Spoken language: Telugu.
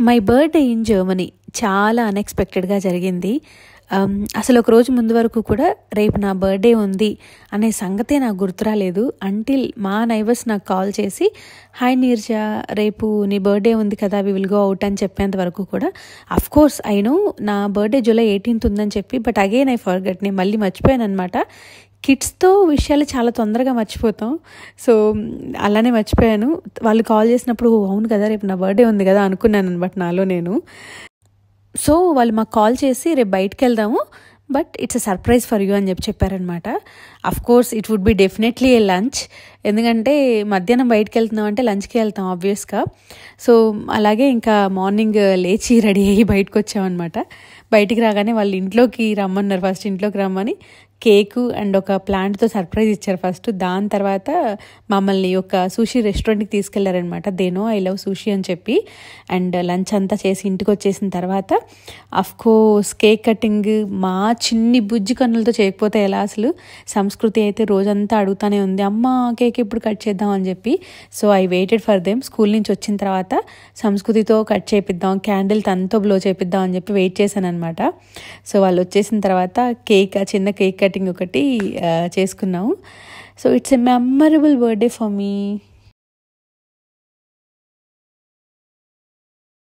మై బర్త్డే ఇన్ జర్మనీ చాలా అన్ఎక్స్పెక్టెడ్గా జరిగింది. అసలు ఒక రోజు ముందు వరకు కూడా రేపు నా బర్త్డే ఉంది అనే సంగతే నాకు గుర్తురాలేదు. అంటిల్ మా నైబర్స్ నాకు కాల్ చేసి, హాయ్ నీర్జా, రేపు నీ బర్త్డే ఉంది కదా, వి విల్ గో అవుట్ అని చెప్పేంత వరకు కూడా అఫ్ కోర్స్ ఐ నో నా బర్త్డే జూలై 18th ఉందని చెప్పి, బట్ అగైన్ ఐ ఫర్గెట్, నేను మళ్ళీ మర్చిపోయాను అనమాట. కిడ్స్తో విషయాలు చాలా తొందరగా మర్చిపోతాం. సో అలానే మర్చిపోయాను. వాళ్ళు కాల్ చేసినప్పుడు అవును కదా రేపు నా బర్త్డే ఉంది కదా అనుకున్నాను అనమాట నాలో నేను. సో వాళ్ళు మాకు కాల్ చేసి రేపు బయటకు వెళ్దాము, but it's a surprise for you అని చెప్పారనమాట. Of course it would be definitely a lunch, ఎందుకంటే మధ్యాహ్నం బయటకు వెళ్తున్నాం అంటే లంచ్కి వెళ్తాం ఆబ్వియస్గా. సో అలాగే ఇంకా మార్నింగ్ లేచి రెడీ అయ్యి బయటకు వచ్చామన్నమాట. బయటికి రాగానే వాళ్ళు ఇంట్లోకి రమ్మన్నారు, ఫస్ట్ ఇంట్లోకి రమ్మని కేకు అండ్ ఒక ప్లాంట్తో సర్ప్రైజ్ ఇచ్చారు ఫస్ట్. దాని తర్వాత మమ్మల్ని ఒక సూషీ రెస్టారెంట్కి తీసుకెళ్లారనమాట. దేనో ఐ లవ్ సూషీ అని చెప్పి. అండ్ లంచ్ అంతా చేసి ఇంటికి వచ్చేసిన తర్వాత అఫ్కోర్స్ కేక్ కటింగ్ మా చిన్ని బుజ్జి కన్నులతో చేయకపోతే ఎలా. అసలు సంస్కృతి అయితే రోజంతా అడుగుతానే ఉంది, అమ్మ కేక్ ఎప్పుడు కట్ చేద్దాం అని చెప్పి. So I waited for them. School నుంచి వచ్చిన తర్వాత సంస్కృతితో కట్ చేపిద్దాం, క్యాండిల్ తనతో బ్లో చేపిద్దాం అని చెప్పి వెయిట్ చేశాను అనమాట. సో వాళ్ళు వచ్చేసిన తర్వాత కేక్, చిన్న కేక్ కటింగ్ ఒకటి చేసుకున్నాము. So it's a memorable birthday for me.